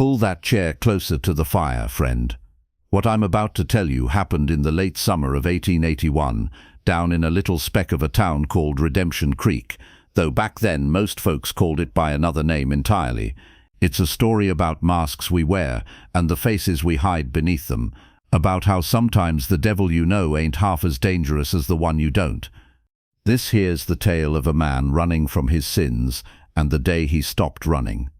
Pull that chair closer to the fire, friend. What I'm about to tell you happened in the late summer of 1881, down in a little speck of a town called Redemption Creek, though back then most folks called it by another name entirely. It's a story about masks we wear and the faces we hide beneath them, about how sometimes the devil you know ain't half as dangerous as the one you don't. This here's the tale of a man running from his sins and the day he stopped running.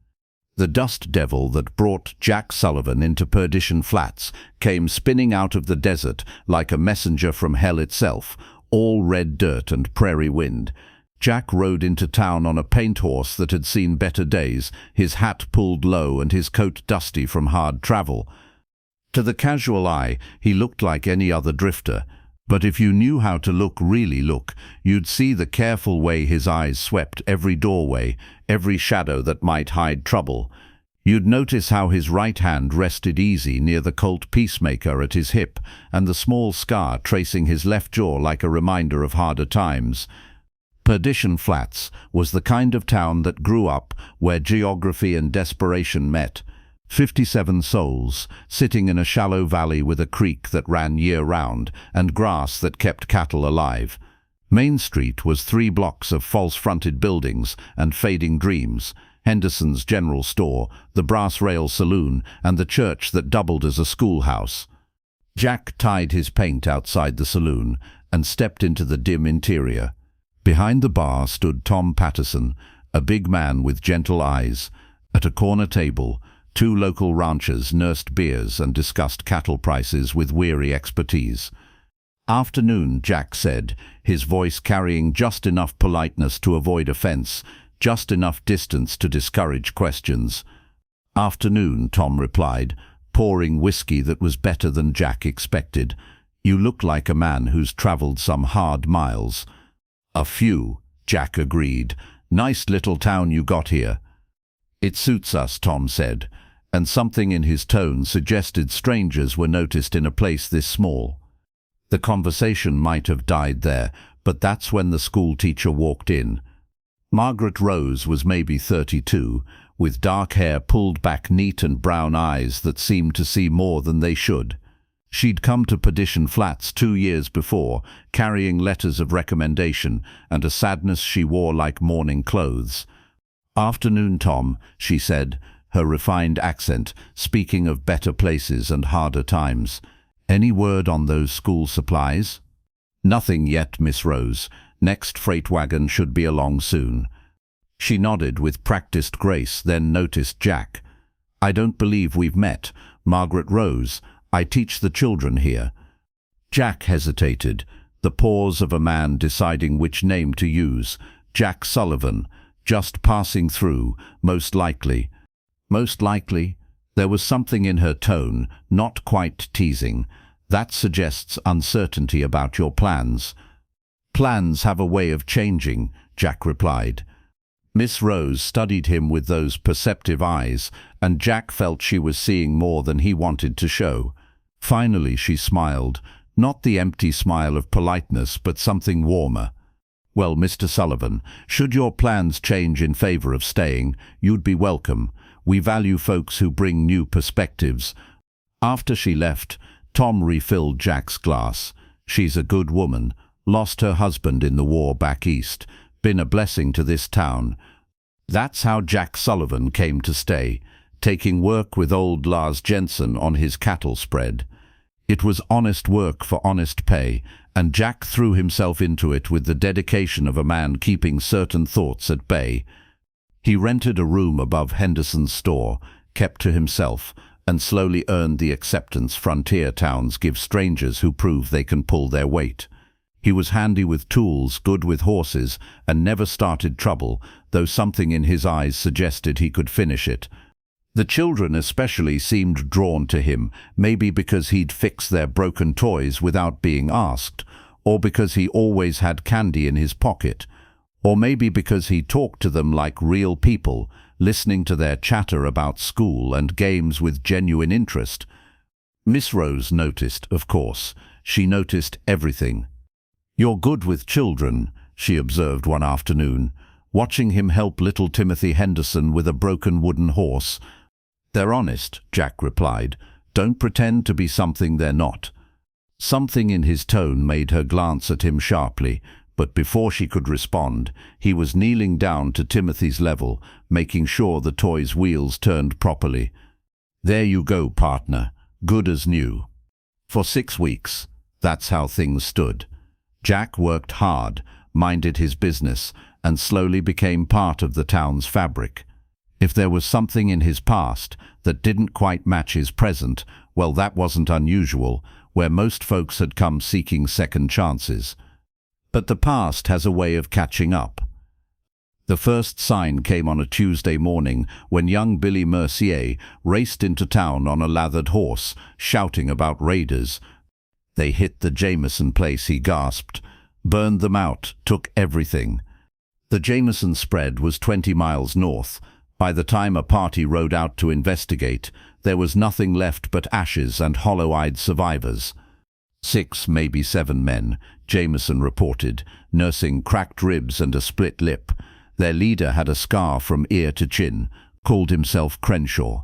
The dust devil that brought Jack Sullivan into Perdition Flats came spinning out of the desert like a messenger from hell itself, all red dirt and prairie wind. Jack rode into town on a paint horse that had seen better days, his hat pulled low and his coat dusty from hard travel. To the casual eye, he looked like any other drifter, but if you knew how to really look, you'd see the careful way his eyes swept every doorway, every shadow that might hide trouble. You'd notice how his right hand rested easy near the Colt peacemaker at his hip, and the small scar tracing his left jaw like a reminder of harder times. Perdition Flats was the kind of town that grew up where geography and desperation met. 57 souls, sitting in a shallow valley with a creek that ran year-round and grass that kept cattle alive. Main Street was 3 blocks of false-fronted buildings and fading dreams, Henderson's General Store, the Brass Rail Saloon, and the church that doubled as a schoolhouse. Jack tied his paint outside the saloon and stepped into the dim interior. Behind the bar stood Tom Patterson, a big man with gentle eyes. At a corner table, 2 local ranchers nursed beers and discussed cattle prices with weary expertise. "Afternoon," Jack said, his voice carrying just enough politeness to avoid offense, just enough distance to discourage questions. "Afternoon," Tom replied, pouring whiskey that was better than Jack expected. "You look like a man who's traveled some hard miles." "A few," Jack agreed. "Nice little town you got here." "It suits us," Tom said, and something in his tone suggested strangers were noticed in a place this small. The conversation might have died there, but that's when the school teacher walked in. Margaret Rose was maybe 32, with dark hair pulled back neat and brown eyes that seemed to see more than they should. She'd come to Perdition Flats 2 years before, carrying letters of recommendation and a sadness she wore like mourning clothes. "Afternoon, Tom," she said, her refined accent speaking of better places and harder times. "Any word on those school supplies?" "Nothing yet, Miss Rose. Next freight wagon should be along soon." She nodded with practiced grace, then noticed Jack. "I don't believe we've met. Margaret Rose. I teach the children here." Jack hesitated, the pause of a man deciding which name to use. Jack Sullivan, just passing through, most likely. Most likely? There was something in her tone, not quite teasing. "That suggests uncertainty about your plans." "Plans have a way of changing," Jack replied. Miss Rose studied him with those perceptive eyes, and Jack felt she was seeing more than he wanted to show. Finally she smiled, not the empty smile of politeness, but something warmer. "Well, Mr. Sullivan, should your plans change in favor of staying, you'd be welcome. We value folks who bring new perspectives." After she left, Tom refilled Jack's glass. "She's a good woman. Lost her husband in the war back east. Been a blessing to this town." That's how Jack Sullivan came to stay, taking work with old Lars Jensen on his cattle spread. It was honest work for honest pay, and Jack threw himself into it with the dedication of a man keeping certain thoughts at bay. He rented a room above Henderson's store, kept to himself, and slowly earned the acceptance frontier towns give strangers who prove they can pull their weight. He was handy with tools, good with horses, and never started trouble, though something in his eyes suggested he could finish it. The children especially seemed drawn to him, maybe because he'd fix their broken toys without being asked, or because he always had candy in his pocket, or maybe because he talked to them like real people, listening to their chatter about school and games with genuine interest. Miss Rose noticed, of course. She noticed everything. "You're good with children," she observed one afternoon, watching him help little Timothy Henderson with a broken wooden horse. "They're honest," Jack replied. "Don't pretend to be something they're not." Something in his tone made her glance at him sharply, but before she could respond, he was kneeling down to Timothy's level, making sure the toy's wheels turned properly. "There you go, partner. Good as new." For 6 weeks, that's how things stood. Jack worked hard, minded his business, and slowly became part of the town's fabric. If there was something in his past that didn't quite match his present, well, that wasn't unusual, where most folks had come seeking second chances. But the past has a way of catching up. The first sign came on a Tuesday morning when young Billy Mercier raced into town on a lathered horse, shouting about raiders. "They hit the Jameson place," he gasped. "Burned them out, took everything." The Jameson spread was 20 miles north. By the time a party rode out to investigate, there was nothing left but ashes and hollow-eyed survivors. 6, maybe 7 men, Jameson reported, nursing cracked ribs and a split lip. Their leader had a scar from ear to chin, called himself Crenshaw.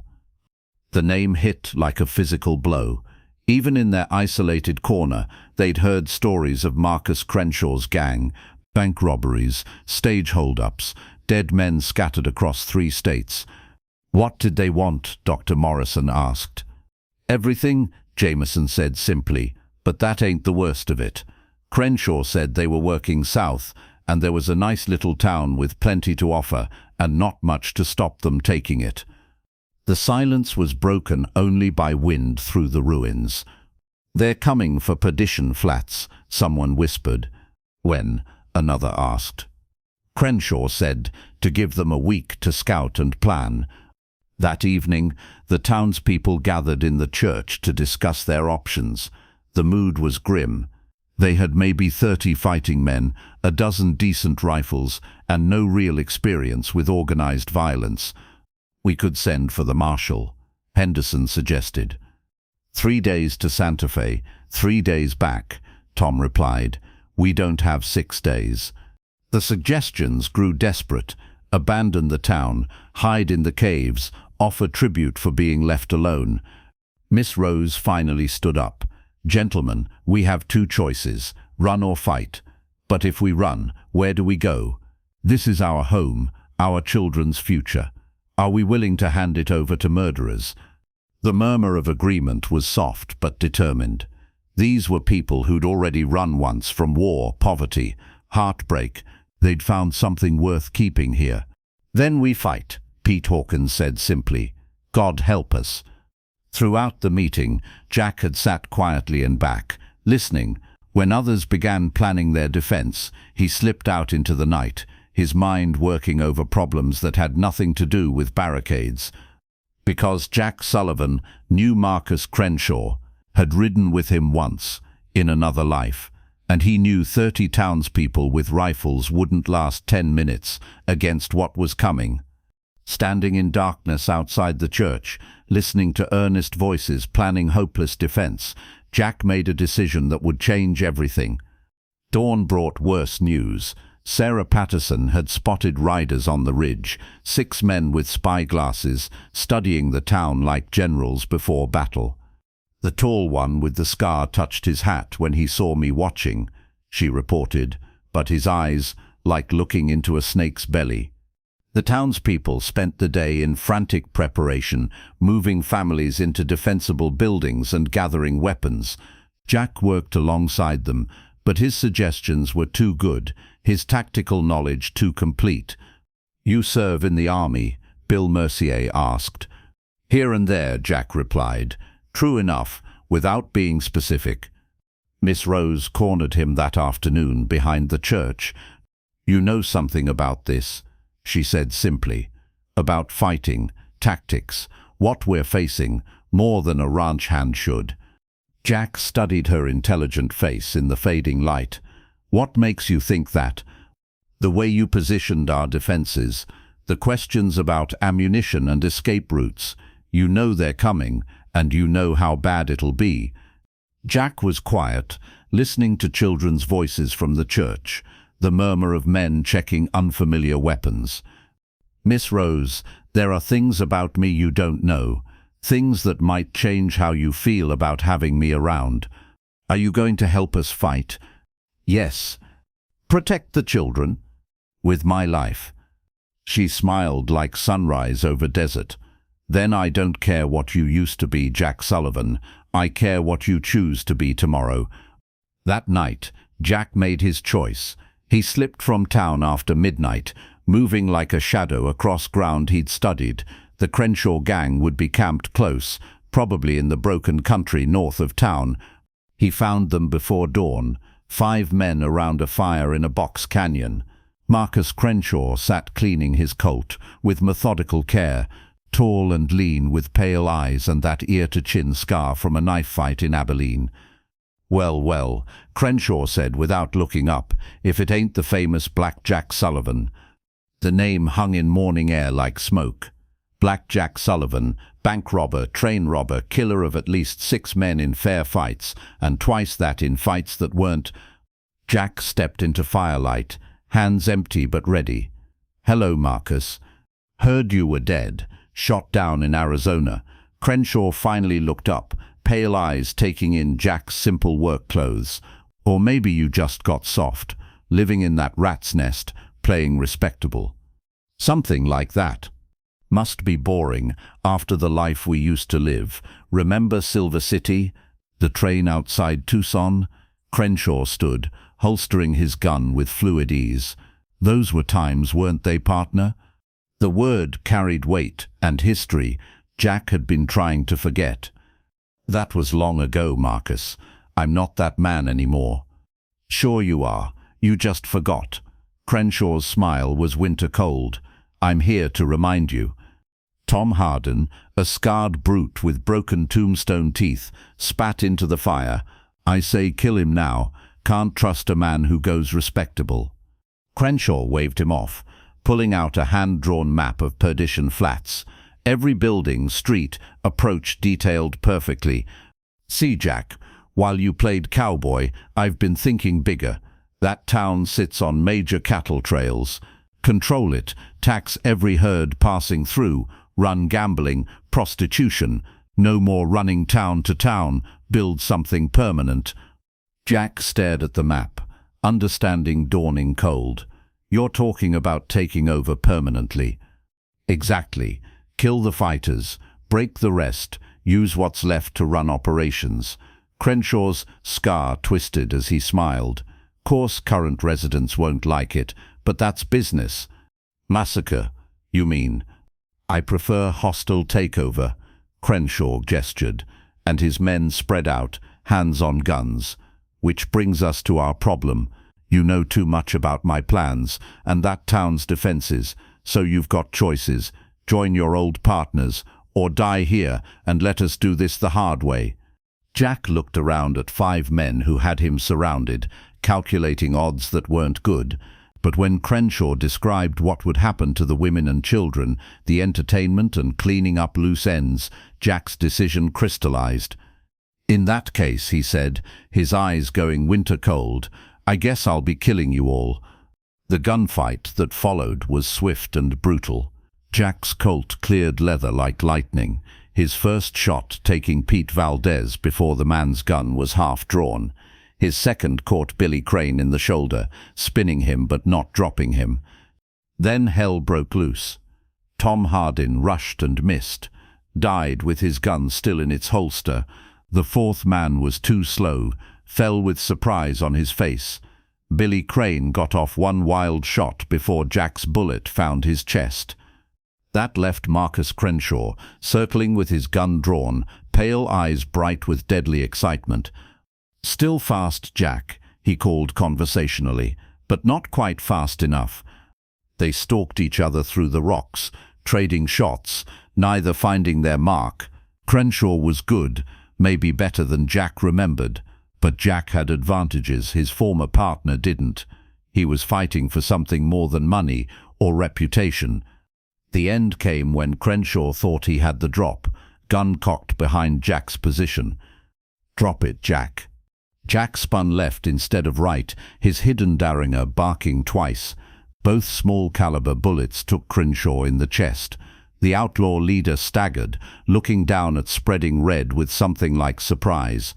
The name hit like a physical blow. Even in their isolated corner, they'd heard stories of Marcus Crenshaw's gang, bank robberies, stage hold-ups, dead men scattered across 3 states. "What did they want?" Dr. Morrison asked. "Everything," Jameson said simply, "but that ain't the worst of it." Crenshaw said they were working south, and there was a nice little town with plenty to offer and not much to stop them taking it. The silence was broken only by wind through the ruins. "They're coming for Perdition Flats," someone whispered. "When?" another asked. Crenshaw said to give them a week to scout and plan. That evening, the townspeople gathered in the church to discuss their options. The mood was grim. They had maybe 30 fighting men, a dozen decent rifles, and no real experience with organized violence. "We could send for the marshal," Henderson suggested. 3 days to Santa Fe, 3 days back, Tom replied. "We don't have 6 days." The suggestions grew desperate. Abandon the town, hide in the caves, offer tribute for being left alone. Miss Rose finally stood up. "Gentlemen, we have 2 choices, run or fight. But if we run, where do we go? This is our home, our children's future. Are we willing to hand it over to murderers?" The murmur of agreement was soft but determined. These were people who'd already run once from war, poverty, heartbreak. They'd found something worth keeping here. "Then we fight," Pete Hawkins said simply. "God help us." Throughout the meeting, Jack had sat quietly in back, listening. When others began planning their defense, he slipped out into the night, his mind working over problems that had nothing to do with barricades. Because Jack Sullivan knew Marcus Crenshaw, had ridden with him once, in another life, and he knew 30 townspeople with rifles wouldn't last 10 minutes against what was coming. Standing in darkness outside the church, listening to earnest voices planning hopeless defense, Jack made a decision that would change everything. Dawn brought worse news. Sarah Patterson had spotted riders on the ridge, 6 men with spyglasses, studying the town like generals before battle. "The tall one with the scar touched his hat when he saw me watching," she reported, but his eyes, like looking into a snake's belly. The townspeople spent the day in frantic preparation, moving families into defensible buildings and gathering weapons. Jack worked alongside them, but his suggestions were too good, his tactical knowledge too complete. "You serve in the army?" Bill Mercier asked. "Here and there," Jack replied. True enough, without being specific. Miss Rose cornered him that afternoon behind the church. "You know something about this," she said simply. "About fighting, tactics, what we're facing, more than a ranch hand should." Jack studied her intelligent face in the fading light. "What makes you think that?" "The way you positioned our defenses, the questions about ammunition and escape routes. You know they're coming, and you know how bad it'll be." Jack was quiet, listening to children's voices from the church, the murmur of men checking unfamiliar weapons. "Miss Rose, there are things about me you don't know. Things that might change how you feel about having me around. Are you going to help us fight? Yes. Protect the children? With my life. She smiled like sunrise over desert. Then I don't care what you used to be, Jack Sullivan. I care what you choose to be tomorrow. That night, Jack made his choice. He slipped from town after midnight, moving like a shadow across ground he'd studied. The Crenshaw gang would be camped close, probably in the broken country north of town. He found them before dawn, 5 men around a fire in a box canyon. Marcus Crenshaw sat cleaning his Colt with methodical care, tall and lean with pale eyes and that ear-to-chin scar from a knife fight in Abilene. "Well, well," Crenshaw said without looking up, "if it ain't the famous Black Jack Sullivan." The name hung in morning air like smoke. Black Jack Sullivan, bank robber, train robber, killer of at least 6 men in fair fights, and twice that in fights that weren't. Jack stepped into firelight, hands empty but ready. "Hello, Marcus. Heard you were dead, shot down in Arizona." Crenshaw finally looked up, pale eyes taking in Jack's simple work clothes. "Or maybe you just got soft, living in that rat's nest, playing respectable." "Something like that." "Must be boring after the life we used to live. Remember Silver City? The train outside Tucson?" Crenshaw stood, holstering his gun with fluid ease. "Those were times, weren't they, partner?" The word carried weight and history Jack had been trying to forget. "That was long ago, Marcus. I'm not that man anymore." "Sure you are. You just forgot." Crenshaw's smile was winter cold. "I'm here to remind you." Tom Harden, a scarred brute with broken tombstone teeth, spat into the fire. "I say kill him now. Can't trust a man who goes respectable." Crenshaw waved him off, pulling out a hand-drawn map of Perdition Flats. Every building, street, approach detailed perfectly. "See, Jack, while you played cowboy, I've been thinking bigger. That town sits on major cattle trails. Control it, tax every herd passing through, run gambling, prostitution. No more running town to town, build something permanent." Jack stared at the map, understanding dawning cold. "You're talking about taking over permanently." "Exactly. Kill the fighters, break the rest, use what's left to run operations." Crenshaw's scar twisted as he smiled. "Course current residents won't like it, but that's business." "Massacre, you mean?" "I prefer hostile takeover." Crenshaw gestured, and his men spread out, hands on guns. "Which brings us to our problem. You know too much about my plans and that town's defenses, so you've got choices. Join your old partners, or die here and let us do this the hard way." Jack looked around at 5 men who had him surrounded, calculating odds that weren't good. But when Crenshaw described what would happen to the women and children, the entertainment and cleaning up loose ends, Jack's decision crystallized. "In that case," he said, his eyes going winter cold, "I guess I'll be killing you all." The gunfight that followed was swift and brutal. Jack's Colt cleared leather like lightning, his first shot taking Pete Valdez before the man's gun was half drawn. His second caught Billy Crane in the shoulder, spinning him but not dropping him. Then hell broke loose. Tom Harden rushed and missed, died with his gun still in its holster. The 4th man was too slow, fell with surprise on his face. Billy Crane got off one wild shot before Jack's bullet found his chest. That left Marcus Crenshaw, circling with his gun drawn, pale eyes bright with deadly excitement. "Still fast, Jack," he called conversationally, "but not quite fast enough." They stalked each other through the rocks, trading shots, neither finding their mark. Crenshaw was good, maybe better than Jack remembered, but Jack had advantages his former partner didn't. He was fighting for something more than money or reputation. The end came when Crenshaw thought he had the drop, gun cocked behind Jack's position. "Drop it, Jack." Jack spun left instead of right, his hidden Derringer barking twice. Both small-caliber bullets took Crenshaw in the chest. The outlaw leader staggered, looking down at spreading red with something like surprise.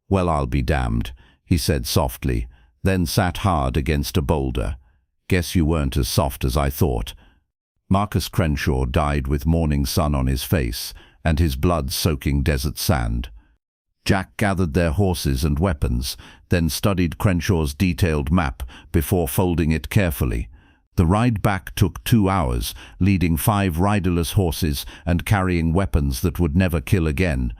"Well, I'll be damned," he said softly, then sat hard against a boulder. "Guess you weren't as soft as I thought." Marcus Crenshaw died with morning sun on his face and his blood soaking desert sand. Jack gathered their horses and weapons, then studied Crenshaw's detailed map before folding it carefully. The ride back took 2 hours, leading 5 riderless horses and carrying weapons that would never kill again.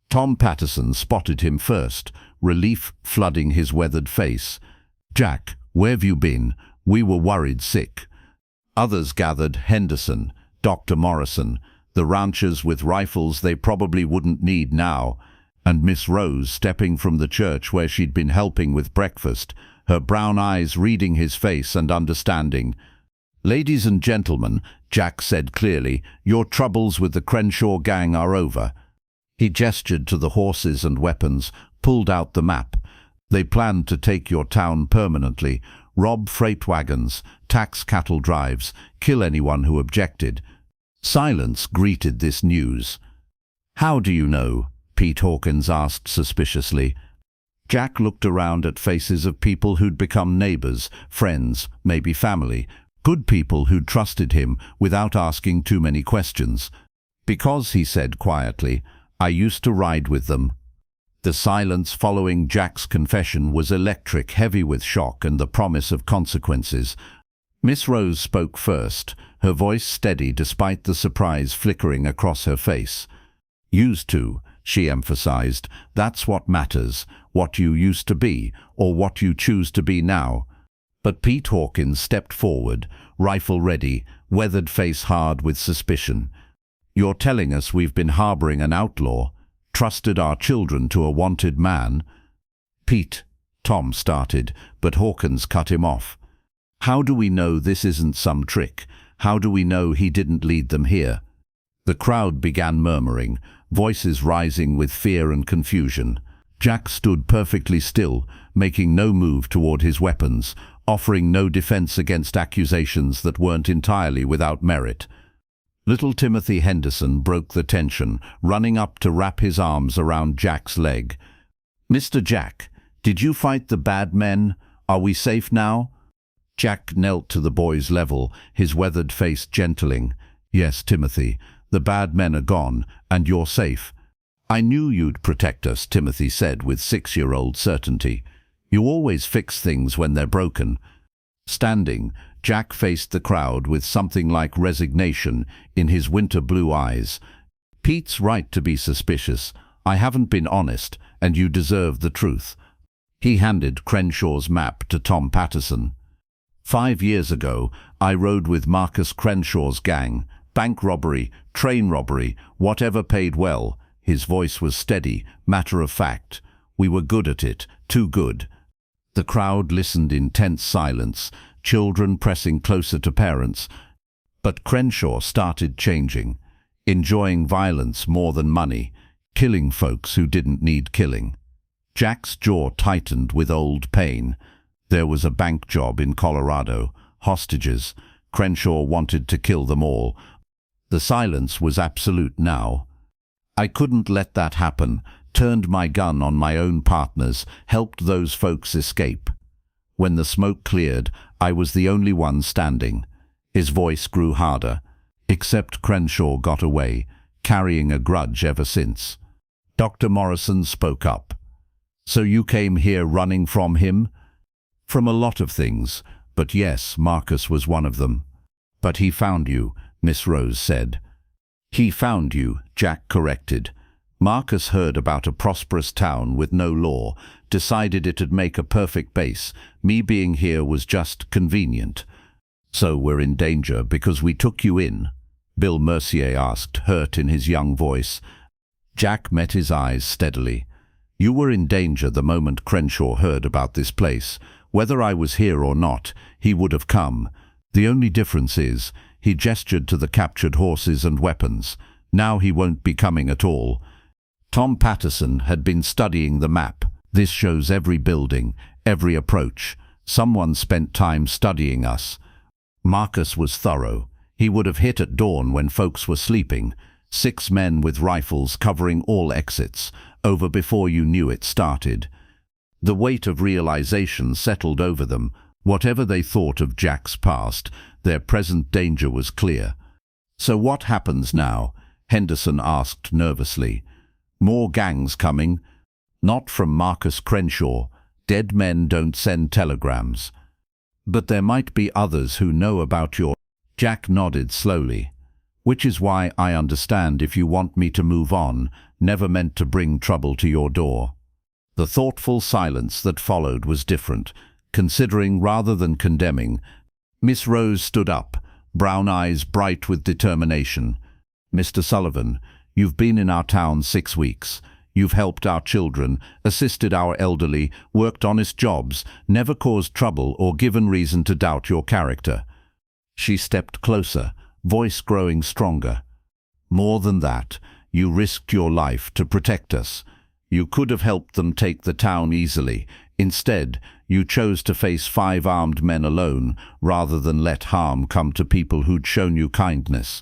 Tom Patterson spotted him first, relief flooding his weathered face. "Jack, where've you been? We were worried sick." Others gathered: Henderson, Dr. Morrison, the ranchers with rifles they probably wouldn't need now, and Miss Rose stepping from the church where she'd been helping with breakfast, her brown eyes reading his face and understanding. "Ladies and gentlemen," Jack said clearly, "your troubles with the Crenshaw gang are over." He gestured to the horses and weapons, pulled out the map. "They planned to take your town permanently, rob freight wagons, tax cattle drives, kill anyone who objected." Silence greeted this news. "How do you know?" Pete Hawkins asked suspiciously. Jack looked around at faces of people who'd become neighbors, friends, maybe family, good people who'd trusted him without asking too many questions. "Because," he said quietly, "I used to ride with them." The silence following Jack's confession was electric, heavy with shock and the promise of consequences. Miss Rose spoke first, her voice steady despite the surprise flickering across her face. "Used to," she emphasized. "That's what matters, what you used to be, or what you choose to be now." But Pete Hawkins stepped forward, rifle ready, weathered face hard with suspicion. "You're telling us we've been harboring an outlaw, trusted our children to a wanted man?" "Pete," Tom started, but Hawkins cut him off. "How do we know this isn't some trick? How do we know he didn't lead them here?" The crowd began murmuring, voices rising with fear and confusion. Jack stood perfectly still, making no move toward his weapons, offering no defense against accusations that weren't entirely without merit. Little Timothy Henderson broke the tension, running up to wrap his arms around Jack's leg. "Mr. Jack, did you fight the bad men? Are we safe now?" Jack knelt to the boy's level, his weathered face gentling. "Yes, Timothy, the bad men are gone, and you're safe." "I knew you'd protect us," Timothy said with 6-year-old certainty. "You always fix things when they're broken." Standing, Jack faced the crowd with something like resignation in his winter blue eyes. "Pete's right to be suspicious. I haven't been honest, and you deserve the truth." He handed Crenshaw's map to Tom Patterson. 5 years ago, I rode with Marcus Crenshaw's gang. Bank robbery, train robbery, whatever paid well." His voice was steady, matter of fact. "We were good at it, too good." The crowd listened in tense silence, children pressing closer to parents. But Crenshaw started changing, enjoying violence more than money, killing folks who didn't need killing. Jack's jaw tightened with old pain. There was a bank job in Colorado, hostages. Crenshaw wanted to kill them all. The silence was absolute now. "I couldn't let that happen, turned my gun on my own partners, helped those folks escape. When the smoke cleared, I was the only one standing." His voice grew harder. "Except Crenshaw got away, carrying a grudge ever since." Dr. Morrison spoke up. "So you came here running from him?" "From a lot of things, but yes, Marcus was one of them." "But he found you," Miss Rose said. "He found you," Jack corrected. "Marcus heard about a prosperous town with no law, decided it'd make a perfect base. Me being here was just convenient." "So we're in danger because we took you in?" Bill Mercier asked, hurt in his young voice. Jack met his eyes steadily. "You were in danger the moment Crenshaw heard about this place. Whether I was here or not, he would have come. The only difference is, he gestured to the captured horses and weapons. Now he won't be coming at all." Tom Patterson had been studying the map. "This shows every building, every approach. Someone spent time studying us." Marcus was thorough. He would have hit at dawn when folks were sleeping. 6 men with rifles covering all exits, over before you knew it started. The weight of realization settled over them. Whatever they thought of Jack's past, their present danger was clear. "So what happens now?" Henderson asked nervously. "More gangs coming?" "Not from Marcus Crenshaw. Dead men don't send telegrams." "But there might be others who know about your—" Jack nodded slowly. "Which is why I understand if you want me to move on, never meant to bring trouble to your door." The thoughtful silence that followed was different. Considering rather than condemning, Miss Rose stood up, brown eyes bright with determination. "Mr. Sullivan, you've been in our town 6 weeks. You've helped our children, assisted our elderly, worked honest jobs, never caused trouble or given reason to doubt your character." She stepped closer, voice growing stronger. "More than that, you risked your life to protect us. You could have helped them take the town easily. Instead, you chose to face 5 armed men alone, rather than let harm come to people who'd shown you kindness."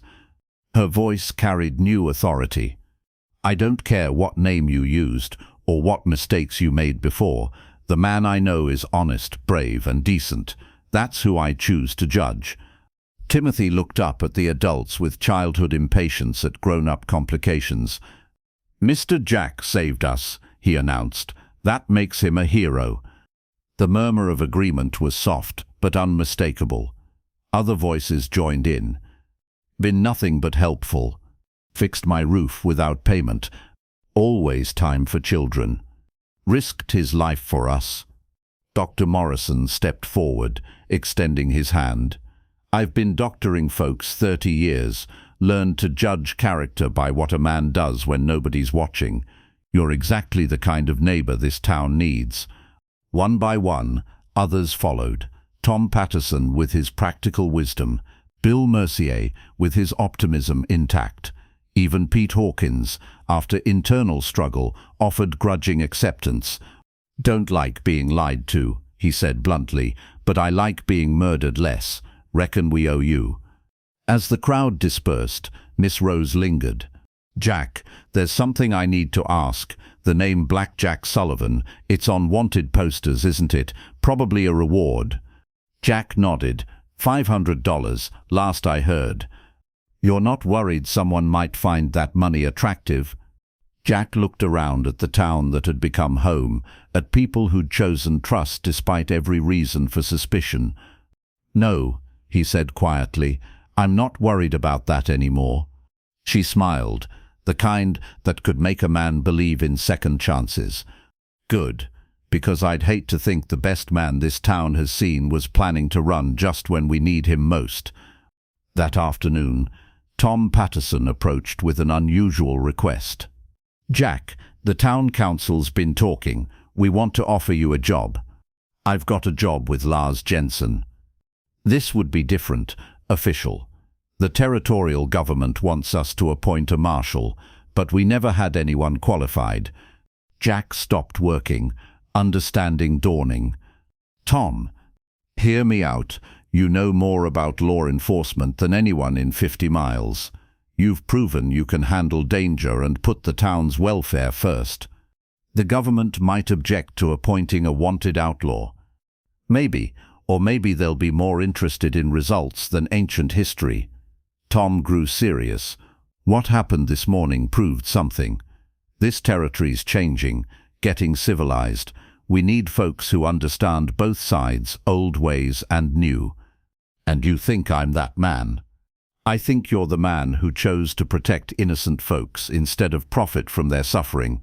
Her voice carried new authority. "I don't care what name you used, or what mistakes you made before. The man I know is honest, brave, and decent. That's who I choose to judge." Timothy looked up at the adults with childhood impatience at grown-up complications. "Mr. Jack saved us," he announced. "That makes him a hero." The murmur of agreement was soft, but unmistakable. Other voices joined in. "Been nothing but helpful. Fixed my roof without payment. Always time for children. Risked his life for us." Dr. Morrison stepped forward, extending his hand. "I've been doctoring folks 30 years, learned to judge character by what a man does when nobody's watching. You're exactly the kind of neighbor this town needs." One by one, others followed. Tom Patterson with his practical wisdom, Bill Mercier with his optimism intact. Even Pete Hawkins, after internal struggle, offered grudging acceptance. "Don't like being lied to," he said bluntly, "but I like being murdered less. Reckon we owe you." As the crowd dispersed, Miss Rose lingered. "Jack, there's something I need to ask. The name Black Jack Sullivan, it's on wanted posters, isn't it? Probably a reward." Jack nodded. $500, last I heard. "You're not worried someone might find that money attractive?" Jack looked around at the town that had become home, at people who'd chosen trust despite every reason for suspicion. "No," he said quietly, "I'm not worried about that anymore." She smiled, the kind that could make a man believe in second chances. "Good, because I'd hate to think the best man this town has seen was planning to run just when we need him most." That afternoon, Tom Patterson approached with an unusual request. "Jack, the town council's been talking. We want to offer you a job." "I've got a job with Lars Jensen." This would be different, official. "The territorial government wants us to appoint a marshal, but we never had anyone qualified." Jack stopped working, understanding dawning. "Tom, hear me out. You know more about law enforcement than anyone in 50 miles. You've proven you can handle danger and put the town's welfare first. The government might object to appointing a wanted outlaw. Maybe, or maybe they'll be more interested in results than ancient history." Tom grew serious. "What happened this morning proved something. This territory's changing, getting civilized. We need folks who understand both sides, old ways and new. And you think I'm that man? I think you're the man who chose to protect innocent folks instead of profit from their suffering.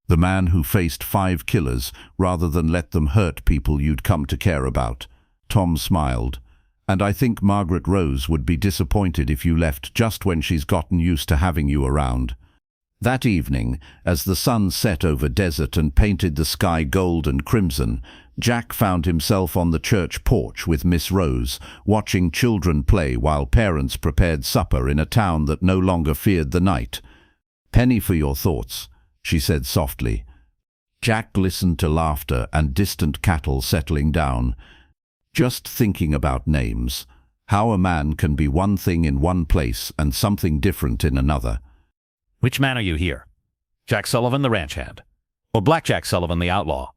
The man who faced 5 killers rather than let them hurt people you'd come to care about." Tom smiled. "And I think Margaret Rose would be disappointed if you left just when she's gotten used to having you around." That evening, as the sun set over desert and painted the sky gold and crimson, Jack found himself on the church porch with Miss Rose, watching children play while parents prepared supper in a town that no longer feared the night. "Penny for your thoughts," she said softly. Jack listened to laughter and distant cattle settling down. "Just thinking about names. How a man can be one thing in one place and something different in another. Which man are you here? Jack Sullivan, the ranch hand, or Black Jack Sullivan, the outlaw?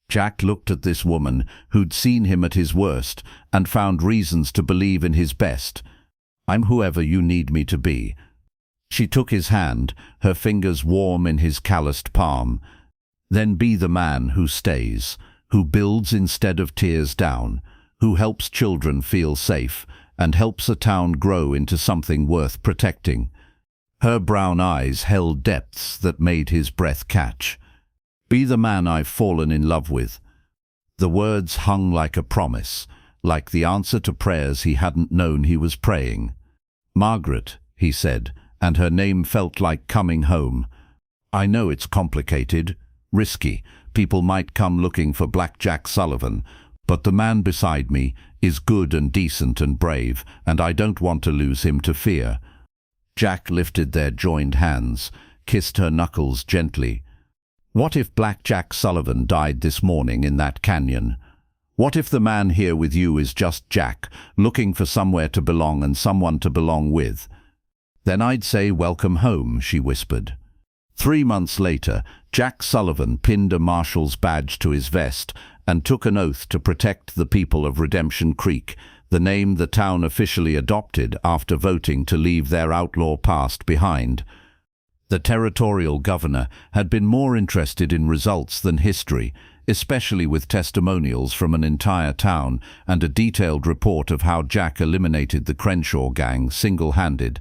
Jack looked at this woman who'd seen him at his worst and found reasons to believe in his best. I'm whoever you need me to be. She took his hand, her fingers warm in his calloused palm. Then be the man who stays, who builds instead of tears down, who helps children feel safe and helps a town grow into something worth protecting. Her brown eyes held depths that made his breath catch. Be the man I've fallen in love with. The words hung like a promise, like the answer to prayers he hadn't known he was praying. Margaret, he said, and her name felt like coming home. I know it's complicated, risky. People might come looking for Black Jack Sullivan, but the man beside me is good and decent and brave, and I don't want to lose him to fear. Jack lifted their joined hands, kissed her knuckles gently. What if Black Jack Sullivan died this morning in that canyon? What if the man here with you is just Jack, looking for somewhere to belong and someone to belong with? Then I'd say welcome home, she whispered. 3 months later, Jack Sullivan pinned a marshal's badge to his vest and took an oath to protect the people of Redemption Creek, the name the town officially adopted after voting to leave their outlaw past behind. The territorial governor had been more interested in results than history, especially with testimonials from an entire town and a detailed report of how Jack eliminated the Crenshaw gang single-handed.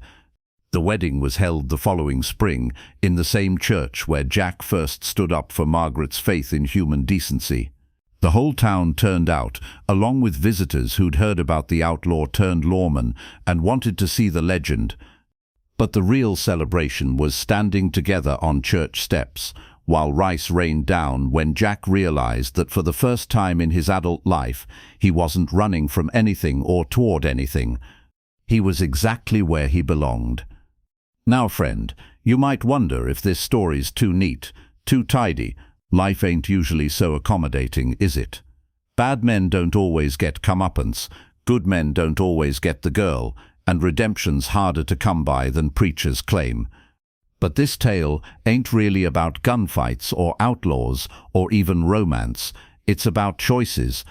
The wedding was held the following spring in the same church where Jack first stood up for Margaret's faith in human decency. The whole town turned out, along with visitors who'd heard about the outlaw-turned-lawman and wanted to see the legend. But the real celebration was standing together on church steps, while rice rained down when Jack realized that for the first time in his adult life, he wasn't running from anything or toward anything. He was exactly where he belonged. Now, friend, you might wonder if this story's too neat, too tidy. Life ain't usually so accommodating, is it? Bad men don't always get comeuppance, good men don't always get the girl, and redemption's harder to come by than preachers claim. But this tale ain't really about gunfights or outlaws or even romance. It's about choices.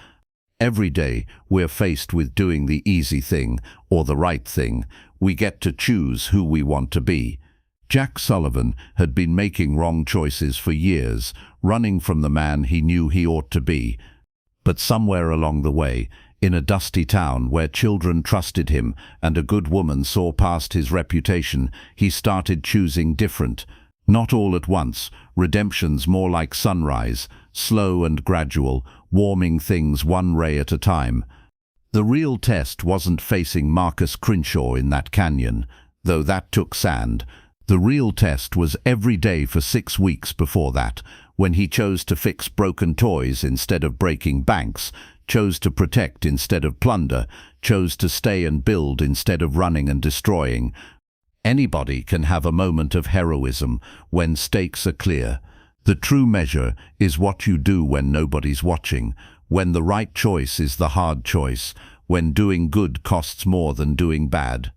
Every day we're faced with doing the easy thing or the right thing. We get to choose who we want to be. Jack Sullivan had been making wrong choices for years, running from the man he knew he ought to be. But somewhere along the way, in a dusty town where children trusted him and a good woman saw past his reputation, he started choosing different. Not all at once. Redemption's more like sunrise, slow and gradual, warming things one ray at a time. The real test wasn't facing Marcus Crenshaw in that canyon, though that took sand. The real test was every day for 6 weeks before that, when he chose to fix broken toys instead of breaking banks, chose to protect instead of plunder, chose to stay and build instead of running and destroying. Anybody can have a moment of heroism when stakes are clear. The true measure is what you do when nobody's watching, when the right choice is the hard choice, when doing good costs more than doing bad.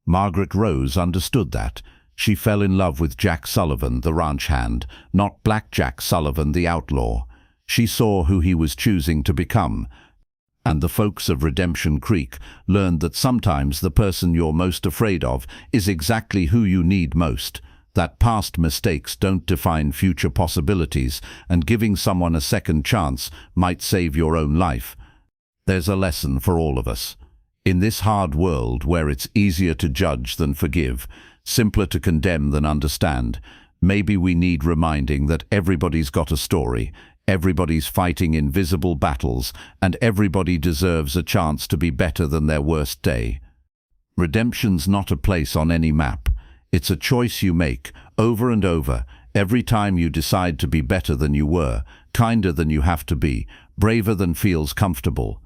Margaret Rose understood that. She fell in love with Jack Sullivan, the ranch hand, not Black Jack Sullivan, the outlaw. She saw who he was choosing to become. And the folks of Redemption Creek learned that sometimes the person you're most afraid of is exactly who you need most, that past mistakes don't define future possibilities, and giving someone a second chance might save your own life. There's a lesson for all of us. In this hard world where it's easier to judge than forgive, simpler to condemn than understand, maybe we need reminding that everybody's got a story, everybody's fighting invisible battles, and everybody deserves a chance to be better than their worst day. Redemption's not a place on any map. It's a choice you make, over and over, every time you decide to be better than you were, kinder than you have to be, braver than feels comfortable.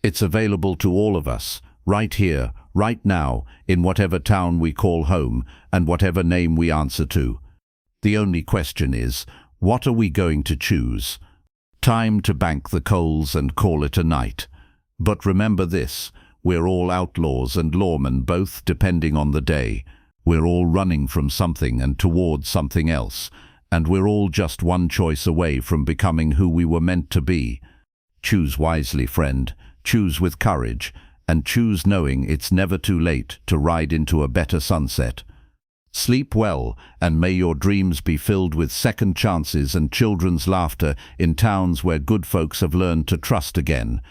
It's available to all of us, right here, right now, in whatever town we call home and whatever name we answer to. The only question is, what are we going to choose? Time to bank the coals and call it a night. But remember this, We're all outlaws and lawmen, both depending on the day. We're all running from something and towards something else, and we're all just one choice away from becoming who we were meant to be. Choose wisely, friend. Choose with courage, and choose knowing it's never too late to ride into a better sunset. Sleep well, and may your dreams be filled with second chances and children's laughter in towns where good folks have learned to trust again.